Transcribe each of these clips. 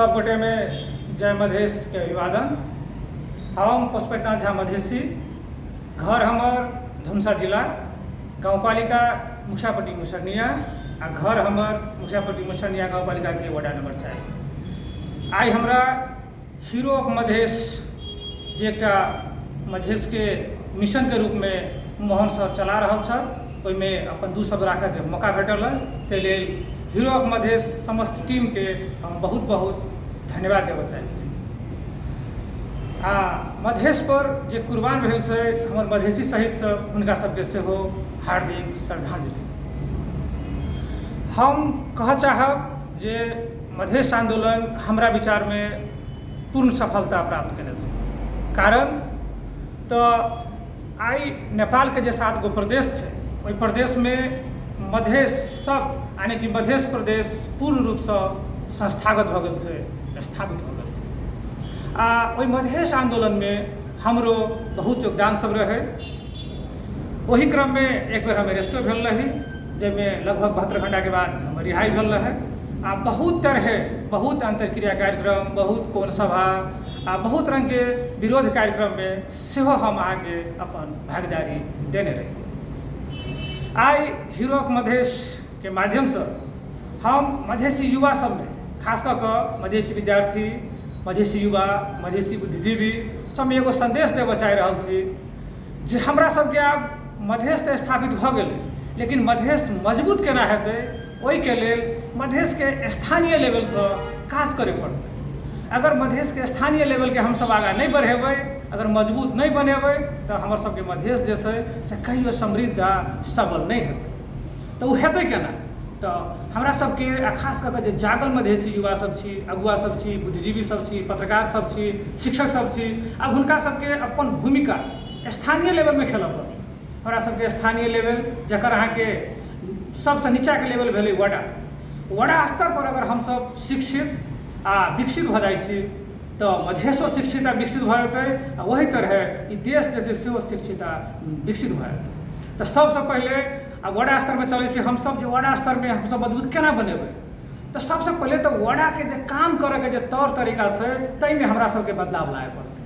सब गोटे में जय मधेश के अभिवादन। हम पुष्पनाथ झा मधेसी, घर हमर धुमसा जिला, गाँवपालिका मुखियापट्टी मुसरनिया आ घर हमर मुखियापट्टी मुसरनिया गाँवपालिका के वार्ड नंबर 4। आई हमरा हीरो ऑफ मधेश जे एकटा मधेश के मिशन के रूप में मोहन सर चला रहल छल, ओहिमे अपन दू शब्द राखय के मौका भेटल है। ताहि लेल हीरो ऑफ मधेश समस्त टीम के हम बहुत बहुत धन्यवाद देबय चाहै छी। आ मधेश पर जे कुर्बान भेल छै हमर मधेसी सहित सब, हुनका सबके सेहो हार्दिक श्रद्धांजलि। हम कह चाहब जे मधेश आंदोलन हमरा विचार में पूर्ण सफलता प्राप्त केने छै। कारण तो आई नेपाल के जे 7 गो प्रदेश छै, ओहि प्रदेश में मधेश शब्द यानी कि मधेश प्रदेश पूर्ण रूप से संस्थागत भ गेल छै, स्थापित भ गेल छै। आ ओहि मधेश आंदोलन में हमरो बहुत योगदान सब रहे। वही क्रम में एक बेर हम अरेस्टो भेल रही, जाहिमें लगभग 72 घंटा के बाद हम रिहाई भेल रहे। आ बहुत तरह बहुत अंतरक्रिया कार्यक्रम, बहुत कोन सभा आ बहुत रंग के विरोध कार्यक्रम में सेहो हम आगे अपन भागीदारी देने रही। आई हीरो ऑफ मधेश के माध्यम से हम मधेसी युवा सब में, खास कर मधेसी विद्यार्थी, मधेसी युवा, मधेसी बुद्धिजीवी सब में एगो संदेश देबय चाहि रहल छी जे हमरा सबके आब मधेश तो स्थापित भ गेलै, लेकिन मधेश मजबूत केना हेतै, ओहि के लेल मधेश के स्थानीय लेवल से काज करे पड़तै। अगर मधेश के स्थानीय लेवल के हम सब आगा नहीं बढ़ेबै, अगर मजबूत नहीं बनेबै, तो हमर सबके मधेश जे छै से कहियो समृद्ध आ सबल नहीं हेतै। तो हेतै केना? तो हमरा सबके खास कऽ जे जागल मधेसी युवा सब छी, अगुआ सब छी, बुद्धिजीवी सब छी, पत्रकार सब छी, शिक्षक सब छी, अब हुनका सबके अपन भूमिका स्थानीय लेवल में खेलऽ पड़त। हमरा सबके स्थानीय लेवल जकर अहाँके सबसे नीचा के लेवल भेलै वड़ा स्तर पर अगर हम सब शिक्षित आ विकसित भ जाइ छी, तो मधेशो शिक्षित आ विकसित भ जेतै। आ वही तरह ई देश जे छै सेहो शिक्षित आ विकसित भ जेतै। तो सबसे पहले वड़ा स्तर में चलै छी हम सब, जो वड़ा स्तर में हम सब मजबूत केना बनेबै, तो सबसे पहले तो वड़ा के जे काम करे के जे तौर तरीका छै, तै में हमरा सबके बदलाव लाबे पड़तै।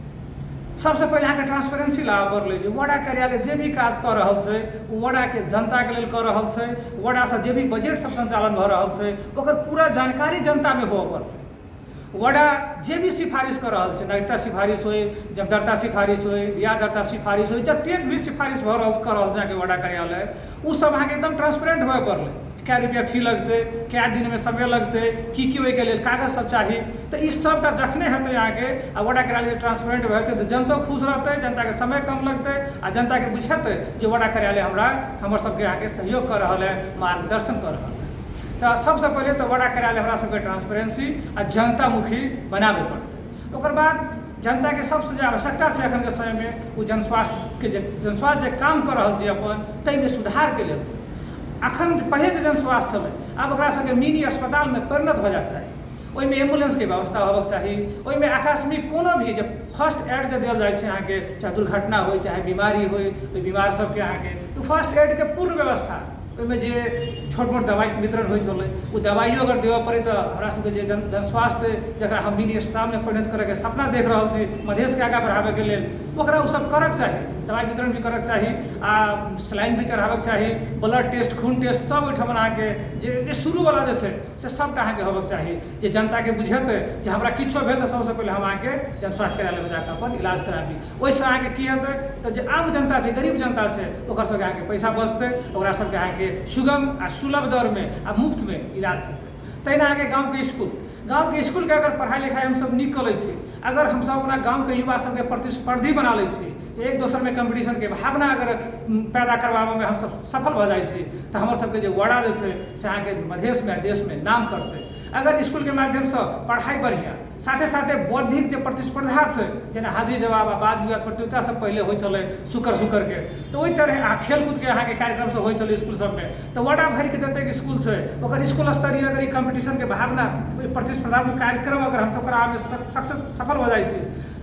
सबसे पहले अहाँके ट्रांसपेरेंसी लाबऽ पड़लै, जे वड़ा कार्यालय जे भी काज कऽ रहल छै ओ वड़ा के जनता के लेल कऽ रहल छै। वड़ा से जे भी बजट सब संचालन भऽ रहल छै ओकर पूरा जानकारी जनता में होबऽ पड़लै। वड़ा जे भी सिफारिश कर रहल छै, नागरिकता सिफारिश होय, जमदरता सिफारिश होय, बियाह दरता सिफारिश होय, जतेक भी सिफारिश कर रहल छै अहाँके वड़ा कार्यालय, उ सब अहाँके एकदम ट्रांसपेरेंट होय पड़लै। क्या रुपया फी लगतै, क्या दिन में समय लगतै, की ओहिके लेल कागज सब चाही, तो ई सबटा जखने हेतै अहाँके आ वड़ा कार्यालय ट्रांसपेरेंट हेतै तो जनतो खुश रहतै, जनता के समय कम लगतै आ जनता के बुझेतै जे वड़ा कार्यालय हमर सबके अहाँके सहयोग कर रहल है, मार्गदर्शन कर रहल है। तो सबसे पहले तो वड़ा कार्यालय हमरा सबके ट्रांसपेरेंसी आ जनतामुखी बनाबे पड़तै। ओकर बाद जनता के सबसे जे आवश्यकता छै एखन के समय में, वो जनस्वास्थ्य जे काम कर रहल छै अपन, तै में सुधार के लेल छै। अखन पहले जो जनस्वास्थ्य छलै, आब ओकरा सबके मिनी अस्पताल में परिणत हो जाए चाही। ओहिमे एम्बुलेंस के व्यवस्था होबक चाही। ओहिमे आकस्मिक कोनो भी जब फर्स्ट एड जे देल जाइ छै अहाँके, चाहे दुर्घटना हो चाहे बीमारी हो, ओहि बीमार सबके अहाँके तो फर्स्ट एड के पूर्ण व्यवस्था, ओहिमे जे छोट मोट दवाई के वितरण होइ छलै, वो दवाइयो अगर देबऽ पड़े तो हमरा सबके जे जनस्वास्थ्य जकरा हम मिनी अस्पताल में परिणत करे के सपना देख रहल छी मधेश के आगा बढ़ाबे के लेल, ओकरा उ सब करक चाही। दवाई वितरण भी करक चाही, आ सलाइन भी चढ़ाबक चाही, ब्लड टेस्ट, खून टेस्ट सब ओहिठाम अहाँके जे शुरू वाला जे छै से सबटा अहाँके होबक चाही, जे जनता के बुझेतै जे हमरा किछो भेल तो सबसे पहले हम अहाँके जन स्वास्थ्य कार्यालय में जाकर अपन इलाज कराबी। ओहिसँ अहाँके की हेतै, तो जे आम जनता छै, गरीब जनता छै, ओकर सबके अहाँके पैसा बचतै, ओकरा सबके अहाँके सुगम आ सुलभ दर में आ मुफ्त में इलाज हेतै। तहिना अहाँके गाँव के स्कूल के अगर पढ़ाई लिखाई हम सब नीक करै छी, अगर हम सब अपना गाँव के युवा सबके प्रतिस्पर्धी बना लै छी, एक दोसर में कंपटीशन के भावना अगर पैदा करवाबे में हम सब सफल भ जाइ छी, तो हमर सबके जे वड़ा जे छै से अहाँके मधेश में देश में नाम करतै। अगर स्कूल के माध्यम से पढ़ाई बढ़िया, साथे साथे बौद्धिक जे प्रतिस्पर्धा छै, जेना हाजिरी जवाब आ वाद विवाद प्रतियोगिता सब पहले होइ छलै शुक्र के, तो ओहि तरह आ खेलकूद के अहाँके कार्यक्रम सब होइ छलै स्कूल सब में। तो वड़ा भरि के जतेक स्कूल छै ओकर स्कूल स्तरीय अगर ई कंपटीशन के भावना, प्रतिस्पर्धात्मक कार्यक्रम अगर हम सब कराबे सक्सेस सफल हो जाइ छी,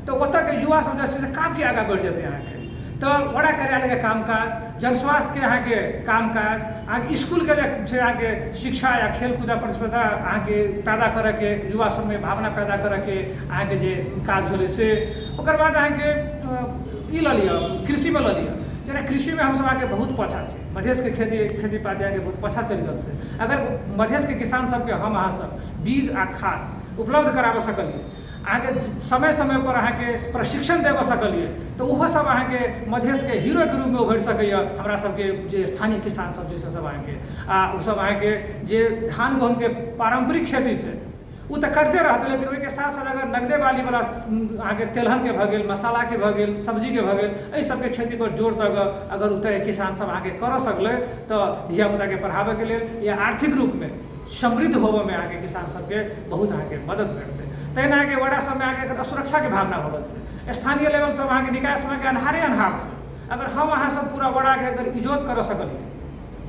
तो ओतऽ के युवा सब जे छै से काफी आगा बढ़ि जेतै अहाँके। तो वड़ा कार्यालय के कामकाज, जनस्वास्थ्य के अहाँके कामकाज अहाँके स्कूलके जे छै अहाँके शिक्षा या खेलकूद प्रतिस्पर्धा अहाँके पैदा करैके युवा सबमे भावना पैदा करैके अहाँके जे काज भेलै से। ओकर बाद अहाँके ई लऽ लिअ कृषिमे लऽ लिअ, जेना कृषिमे हमसब अहाँके बहुत पाछा छी, मधेशके खेती पाती अहाँके बहुत पाछा चलि रहल छै। अगर मधेशके किसान सबके हम अहाँसब बीज आ खाद उपलब्ध कराबऽ सकलिए, अहाँके समय समय पर अहाँके प्रशिक्षण देबऽ सकलिए, तऽ ओहो सब अहाँके मधेशके हीरोके रूपमे उभरि सकैए। हमरा सबके जे स्थानीय किसान सब जैसे सब अहाँके ओ सब अहाँके जे धान गहूँमके पारम्परिक खेती छै वो तऽ करते रहतै, लेकिन ओहिके साथ साथ अगर नगदे वाली वाला अहाँके तेलहनके भऽ गेल, मसालाके भऽ गेल, सब्जीके भऽ गेल, एहि सबके खेती पर जोर दऽ कऽ अगर ओतऽ किसान सब अहाँके करऽ सकलै तऽ धियापुताके पढ़ाबैके लेल या आर्थिक रूपमे समृद्ध होबऽमे अहाँके किसान सबके बहुत अहाँके मदद भेटतै। तहिना अहाँके वड़ा सबमे अहाँके असुरक्षाके भावना भऽ छै, स्थानीय लेवल सब अहाँके निकाय सबके अन्हारे अन्हार छै। अगर हम अहाँ सब पूरा वड़ाके अगर इजोत करऽ सकलिए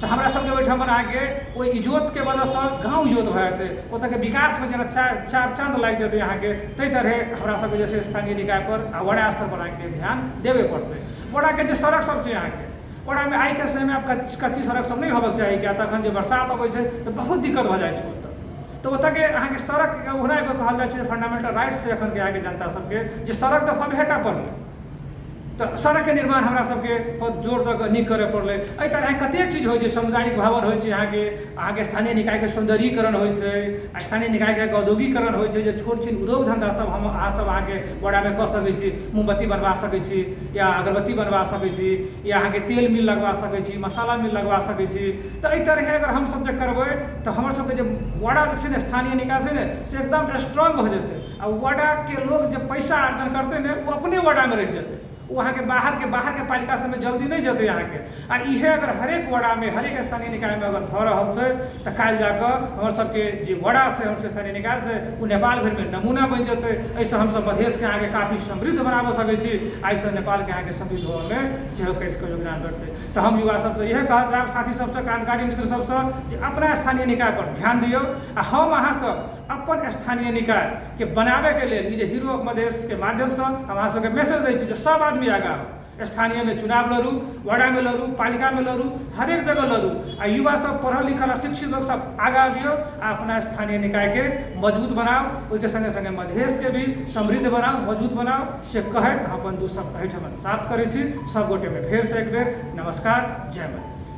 तऽ हमरा सबके ओहिठाम अहाँके ओहि इजोतके वजहसँ गाँव इजोत भऽ जेतै, ओतऽके विकासमे जेना चार चाँद लागि जेतै अहाँके। ताहि तरह हमरा सबके जे छै स्थानीय निकाय पर आ वड़ा स्तर पर अहाँके ध्यान देबे पड़तै। वड़ाके जे सड़क सब छै अहाँके वड़ामे आइके समयमे आब कच्ची सड़क सब नहि होबऽके चाही, किया तऽ एखन जे बरसात अबै छै तऽ बहुत दिक्कत भऽ जाइ छै ओतऽ। तऽ ओतऽके अहाँके सड़क ओहना एगो कहल जाइ छै फंडामेंटल राइट छै एखनके अहाँके जनता सबके, जे सड़क तऽ हेबे पड़लै, तऽ सड़कके निर्माण हमरा सबके जोर दऽ कऽ नीक करऽ पड़लै। एहि तरह कतेक चीज होइ छै, सामुदायिक भवन होइ छै अहाँके स्थानीय निकायके सौन्दर्यीकरण होइ छै, स्थानीय निकायके औद्योगिकरण होइ छै, जे छोट छिन उद्योग धंधा सब हम अहाँ सब अहाँके वड़ामे कऽ सकै छी। मोमबत्ती बनवा सकै छी या अगरबत्ती बनवा सकै छी या अहाँके तेल मिल लगवा सकै छी, मसाला मिल लगवा सकै छी। तऽ एहि तरह अगर हमसब जे करबै तऽ हमर सबके जे वड़ा जे छै ने स्थानीय निकाय छै ने से एकदम स्ट्रांग भऽ जेतै। आ वड़ाके लोग जे पैसा अर्जन करतै ने वो अपने वड़ामे रहि जेतै, वो अहाँके बाहरके पालिका सबमे जल्दी नहीं जेतै अहाँके। आ इहे अगर हरेक वड़ामे हरेक स्थानीय निकायमे अगर भऽ रहल छै तऽ काल्हि जाकऽ हमर सबके जे वड़ा छै हमर सबके स्थानीय निकाय छै वो नेपाल भरिमे नमूना बनि जेतै। एहिसँ हमसब मधेशके अहाँके काफी समृद्ध बनाबऽ सकै छी, एहिसँ नेपालके अहाँके समृद्ध होबऽमे सेहो कृषिके योगदान रहतै। तऽ हम युवा सबसँ इएह कहऽ चाहब, साथी सबसँ, क्रांतिकारी मित्र सबसँ, जे अपना स्थानीय निकाय पर ध्यान दियौ आ हम अहाँ सब अपन स्थानीय निकायके बनाबैके लेल ई जे हीरो मधेशके माध्यमसँ हम अहाँ सबके मैसेज दै छी जे सब आदमी आगाँ हो, स्थानीयमे चुनाव लड़ू, वड़ामे लड़ू, पालिकामे लड़ू, हरेक जगह लड़ू। आ युवा सब पढ़ल लिखल आ शिक्षित लोग सब आगाँ आबियौ आ अपना स्थानीय निकायके मजबूत बनाओ, ओहिके संगे संगे मधेशके भी समृद्ध बनाओ, मजबूत बनाओ। से कहैत हम अपन दू शब्द एहिठाम समाप्त करै छी। सब गोटेमे फेरसँ एक बेर नमस्कार, जय मधेश।